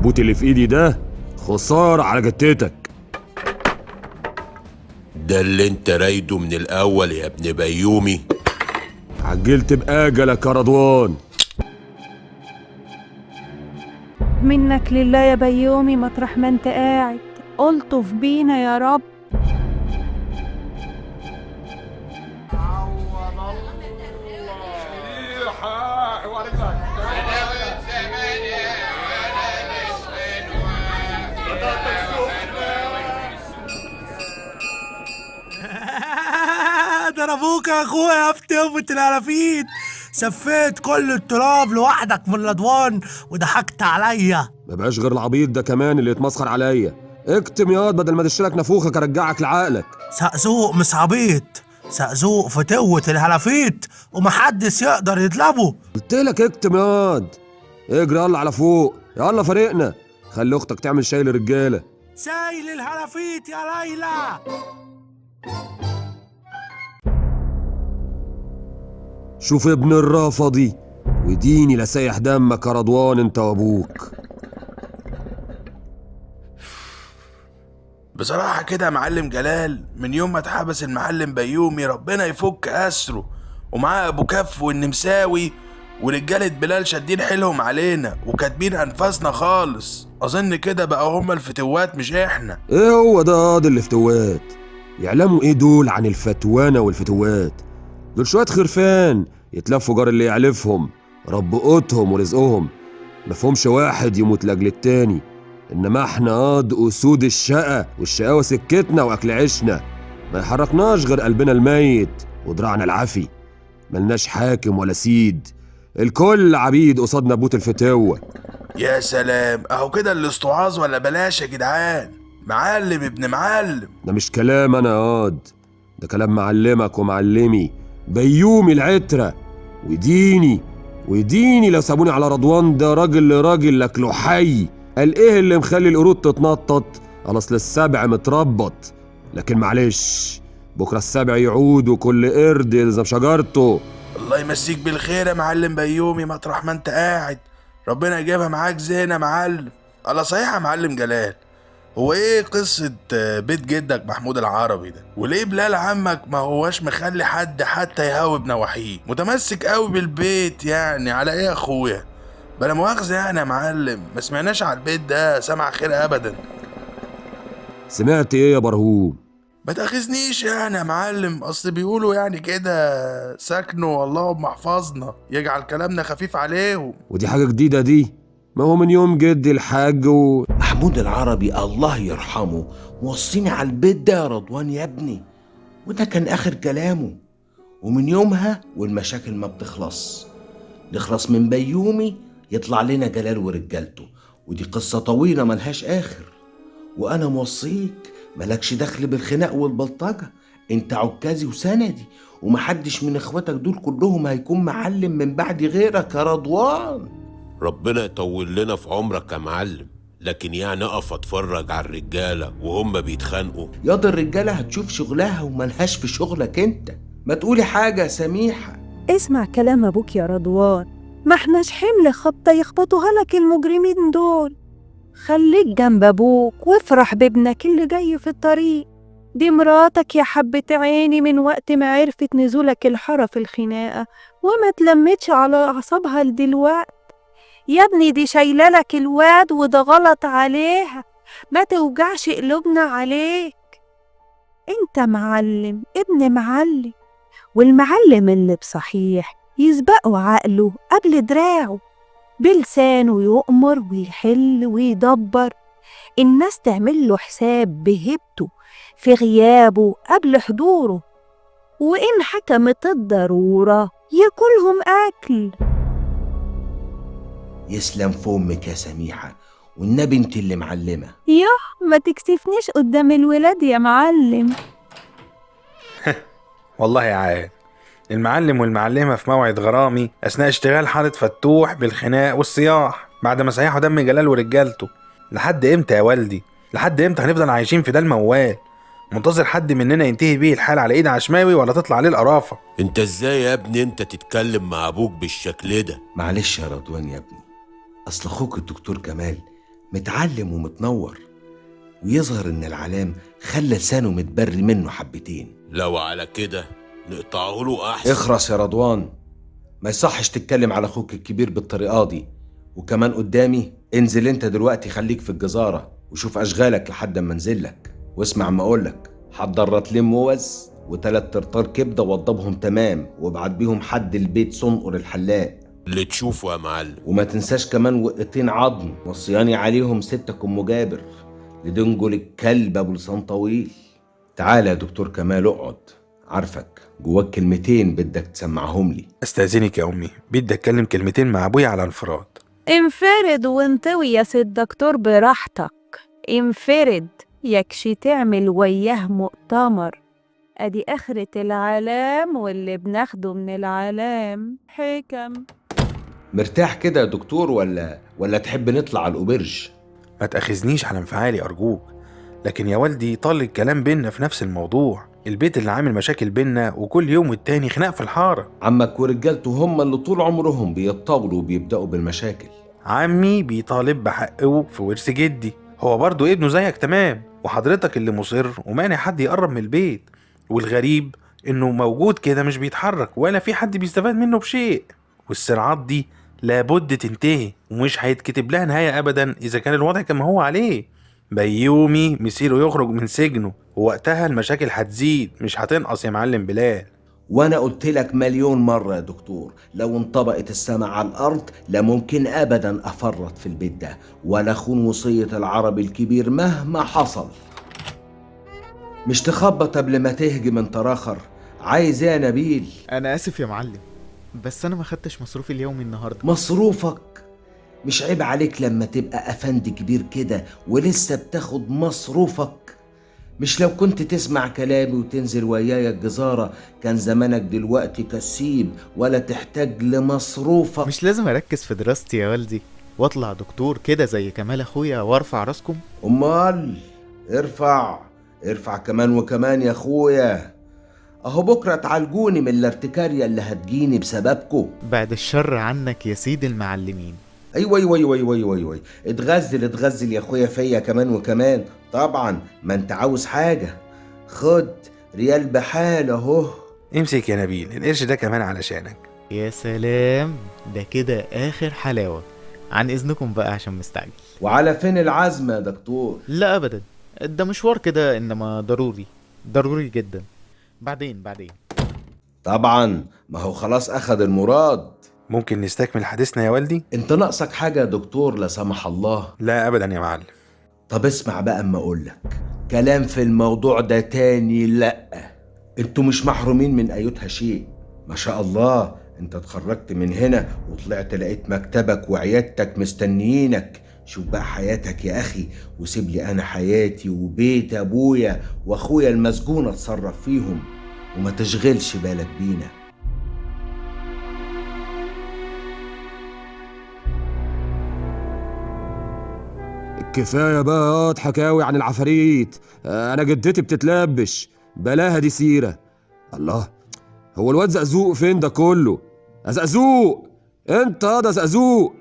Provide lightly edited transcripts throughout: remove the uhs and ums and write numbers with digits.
التابوت اللي في ايدي ده خسارة على جتتك. ده اللي انت رايده من الاول يا ابن بيومي؟ عجلت بآجلك يا رضوان. منك لله يا بيومي، مطرح ما انت قاعد ألطف بينا يا رب. ضربوك يا اخويا يا فتوة العلافيت، سفيت كل التراب لوحدك من الأدوان وضحكت عليا. ما بقاش غير العبيط ده كمان اللي يتمسخر عليا. اكتم ياض بدل ما تشيلك نافوخك ارجعك لعقلك. سقزوق مش عبيط، سقزوق فتوة العلافيت ومحدش يقدر يطلبه. قلتلك اكتم ياض. اجري يلا على فوق، يلا فريقنا. خلي اختك تعمل شاي للرجاله. شايل الهلافيت يا ليلى. شوف ابن الرافة دي وديني لسايح دمك يا رضوان انت وابوك. بصراحة كده يا معلم جلال، من يوم ما اتحبس المعلم بيومي ربنا يفك أسره، ومعاه أبو كف والنمساوي ورجالة بلال شادين حيلهم علينا وكاتبين أنفاسنا خالص. أظن كده بقى هما الفتوات مش إحنا. ايه هو ده قاضي الفتوات؟ يعلموا ايه دول عن الفتوانة والفتوات؟ دول شوية خرفان يتلفوا جار اللي يعلفهم، رب قوتهم ورزقهم. مفهومش واحد يموت لاجل التاني. انما احنا اسود الشقة، والشقاوة سكتنا واكل عيشنا. ما يحركناش غير قلبنا الميت ودراعنا العافي. ملناش حاكم ولا سيد، الكل عبيد قصاد نبوت الفتوة. يا سلام، أهو كده الاستعاذ ولا بلاش يا جدعان. معلم ابن معلم. ده مش كلام انا ده كلام معلمك ومعلمي بيومي العترة. وديني لو سابوني على رضوان ده راجل لراجل لكله حي. قال ايه اللي مخلي القرود تتنطط؟ على اصل السبع متربط. لكن معلش، بكره السبع يعود وكل قرد يلزم شجرته. الله يمسيك بالخير يا معلم بيومي، مطرح ما انت قاعد ربنا يجيبها معاك زينة يا معلم. الله صحيح يا معلم جلال، هو ايه قصة بيت جدك محمود العربي ده؟ وليه بلال عمك ما هواش مخلي حد حتى يهاوب نواحيه؟ متمسك قوي بالبيت يعني على ايه يا اخويا؟ بلا مؤاخذة يعني يا معلم، ما سمعناش على البيت ده سمع خير ابدا. سمعت ايه يا برهوم؟ ما تاخذنيش يعني يا معلم، اصل بيقولوا يعني كده سكنوا اللهم احفظنا يجعل كلامنا خفيف عليهم. ودي حاجة جديدة دي؟ ما هو من يوم جدي الحاج محمود العربي الله يرحمه موصيني على البيت ده يا رضوان يا ابني، وده كان آخر كلامه. ومن يومها والمشاكل ما بتخلص، نخلص من بيومي يطلع لنا جلال ورجالته، ودي قصة طويلة ملهاش آخر. وأنا موصيك ملكش دخل بالخناق والبلطجة، انت عكازي وسندي، ومحدش من اخواتك دول كلهم هيكون معلم من بعد غيرك يا رضوان. ربنا يطول لنا في عمرك يا معلم، لكن يعني اقف اتفرج على الرجالة وهم بيتخانقوا؟ ياض الرجالة هتشوف شغلها وملهاش في شغلك انت. ما تقولي حاجة يا سميحة. اسمع كلام أبوك يا رضوان، ما احناش حمل خبطة يخبطوها لك المجرمين دول. خليك جنب أبوك وافرح بابنك اللي جاي في الطريق. دي مراتك يا حبة عيني من وقت ما عرفت نزولك الحارة في الخناقة وما تلمتش على أعصابها لدلوقت. يا ابني دي شايلالك الواد وده غلط عليها، ما توجعش قلوبنا عليك. انت معلم ابن معلم، والمعلم اللي بصحيح يسبقه عقله قبل دراعه، بلسانه يؤمر ويحل ويدبر. الناس تعمل له حساب بهبته في غيابه قبل حضوره، وإن حكمت الضرورة ياكلهم أكل. يسلم فمك يا سميحة، والنبي انت اللي معلمة. ما تكسفنيش قدام الولاد يا معلم. والله عاد المعلم والمعلمة في موعد غرامي أثناء اشتغال حارة فتوح بالخناق والصياح بعد ما سيحوا دم جلال ورجالته. لحد امتى يا والدي؟ لحد امتى هنفضل عايشين في ده الموال؟ منتظر حد مننا ينتهي بيه الحال على ايد عشماوي ولا تطلع عليه القرافة؟ انت ازاي يا ابني انت تتكلم مع ابوك بالشكل ده؟ معلش يا رضوان يا ابني، اصل اخوك الدكتور كمال متعلم ومتنور، ويظهر إن العلام خلى لسانه متبري منه حبتين. لو على كده نقطعه له احسن. اخرس يا رضوان، ما يصحش تتكلم على أخوك الكبير بالطريقة دي. وكمان قدامي انزل انت دلوقتي، خليك في الجزارة وشوف أشغالك لحد ما انزلك. واسمع ما أقولك، حضر رطلين موز و3 ترطار كبدة وضبهم تمام، وابعت بيهم حد البيت صنقر الحلاق. اللي تشوفه يا معلم. وما تنساش كمان وقتين عظم وصياني عليهم 6 أم جابر لدنجل الكلب أبو لسان طويل. تعالى يا دكتور كمال اقعد، عارفك جواك كلمتين بدك تسمعهم لي. استأذنك يا أمي، بدي أتكلم كلمتين مع أبويا على انفراد. انفرد وانطوي يا سيد دكتور براحتك، انفرد يكشي تعمل وياه مؤتمر. ادي اخرة العلام واللي بناخده من العلام حكم. مرتاح كده يا دكتور ولا تحب نطلع على الأوبرج؟ ما تأخذنيش على انفعالي أرجوك، لكن يا والدي طال الكلام بينا في نفس الموضوع، البيت اللي عامل مشاكل بينا وكل يوم والتاني خناق في الحارة. عمك ورجالته هم اللي طول عمرهم بيتطاولوا وبيبدأوا بالمشاكل. عمي بيطالب بحقه في ورث جدي، هو برضو ابنه زيك تمام، وحضرتك اللي مصر ومانع حد يقرب من البيت. والغريب انه موجود كده مش بيتحرك ولا في حد بيستفاد منه بشيء. والصراعات دي لابد تنتهي ومش هيتكتب لها نهاية ابدا اذا كان الوضع كما هو عليه. بيومي مسيره يخرج من سجنه، ووقتها المشاكل هتزيد مش هتنقص يا معلم بلال. وانا قلت لك مليون مرة يا دكتور، لو انطبقت السماء على الارض لا ممكن ابدا افرط في البيت ده ولا اخون وصية العربي الكبير مهما حصل. مش تخبط قبل ما تهجم انت راخر. عايز ايه يا نبيل؟ انا اسف يا معلم، بس انا ما خدتش مصروفي اليومي النهارده. مصروفك؟ مش عيب عليك لما تبقى افندي كبير كده ولسه بتاخد مصروفك؟ مش لو كنت تسمع كلامي وتنزل ويايا الجزارة كان زمانك دلوقتي كسيب ولا تحتاج لمصروفك. مش لازم اركز في دراستي يا والدي واطلع دكتور كده زي كمال اخويا وارفع راسكم؟ امال ارفع كمان وكمان يا اخويا. اهو بكرة تعالجوني من الارتكارية اللي هتجيني بسببكو. بعد الشر عنك يا سيد المعلمين. ايوه اتغزل يا اخويا فيا كمان وكمان. طبعا ما انت عاوز حاجة، خد ريال بحال اهو. امسك يا نبيل، القرش ده كمان علشانك. يا سلام، ده كده اخر حلاوة. عن اذنكم بقى عشان مستعجل. وعلى فين العزم يا دكتور؟ لا ابدا، ده مشوار كده انما ضروري جدا. بعدين طبعا، ما هو خلاص اخد المراد. ممكن نستكمل حديثنا يا والدي؟ انت ناقصك حاجة يا دكتور لا سمح الله؟ لا ابدا يا معلم. طب اسمع بقى اما اقولك كلام في الموضوع ده تاني. لا، انتوا مش محرومين من ايتها شيء. ما شاء الله، انت اتخرجت من هنا وطلعت لقيت مكتبك وعيادتك مستنيينك. شوف بقى حياتك يا اخي وسيب لي انا حياتي وبيت ابويا واخويا المسجون اتصرف فيهم، وما تشغلش بالك بينا. كفاية بقى حكاوي عن العفاريت. أنا جدتي بتتلبش، بلاها دي سيرة. الله، هو الواد زقزوق فين ده كله؟ زقزوق انت ده زقزوق.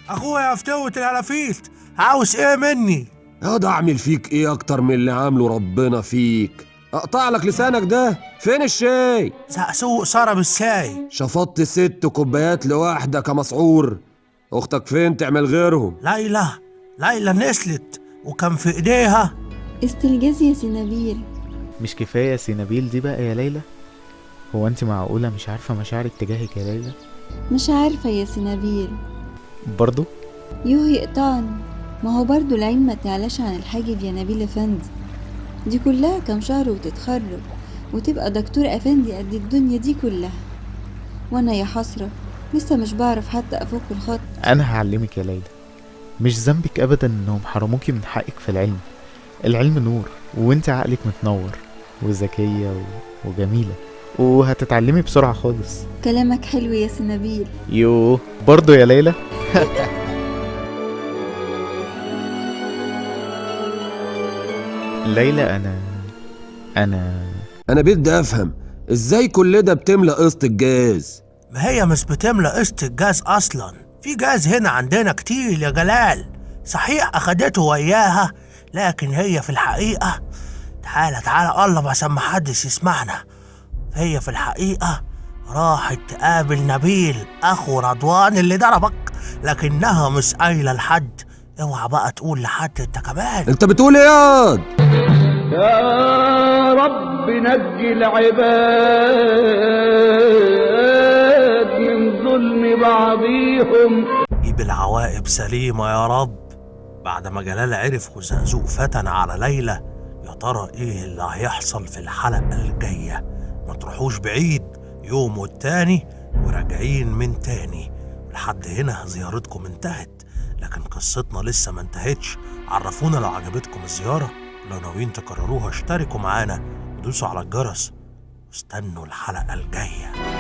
اخويا فتوة العلافيت، عاوز ايه مني؟ ده اعمل فيك ايه اكتر من اللي عامله ربنا فيك؟ اقطع لك لسانك ده. فين الشاي؟ زقزوق صرب الشاي. شفطت 6 كوبايات لوحدك يا مسعور. اختك فين تعمل غيرهم؟ ليلى نسلت وكان في ايديها استنجاز يا سنابيل. مش كفاية سينابيل دي بقى يا ليلى؟ هو انت معقولة مش عارفة مشاعرك تجاهك يا ليلى؟ مش عارفة يا سنابيل برضو؟ يوه يقطعني، ما هو برضو العين ما تعلاش عن الحاجب يا نبيل افندي. دي كلها كام شهر وتتخرج وتبقى دكتور افندي قد الدنيا دي كلها، وانا يا حسرة لسه مش بعرف حتى افك الخط. انا هعلمك يا ليلى، مش ذنبك ابدا انهم حرموكي من حقك في العلم. العلم نور، وانت عقلك متنور وذكية وجميلة، وهتتعلمي بسرعة خالص. كلامك حلو يا سنابيل. يوه برضو يا ليلى. ليلى انا بدي افهم ازاي كل ده بتملى قسط الجاز؟ ما هي مش بتملى قسط الجاز اصلا، في جاز هنا عندنا كتير يا جلال، صحيح أخدته وياها لكن هي في الحقيقة، تعالى الله عشان محدش يسمعنا، هي في الحقيقة راحت تقابل نبيل أخو رضوان اللي ضربك، لكنها مش قايلة لحد. اوعى بقى تقول لحد انت كمان. انت بتقول ايه ياض؟ يا رب نجي العباد من ظلم بعضيهم. جيب العواقب سليمة يا رب. بعد ما جلال عرف وزقزوق فتن على ليلى، يا ترى ايه اللي هيحصل في الحلقة الجاية؟ ما تروحوش بعيد، يوم والتاني وراجعين من تاني. لحد هنا زيارتكم انتهت، لكن قصتنا لسه ما انتهتش. عرفونا لو عجبتكم الزيارة، لو ناويين تكرروها اشتركوا معانا ودوسوا على الجرس واستنوا الحلقة الجاية.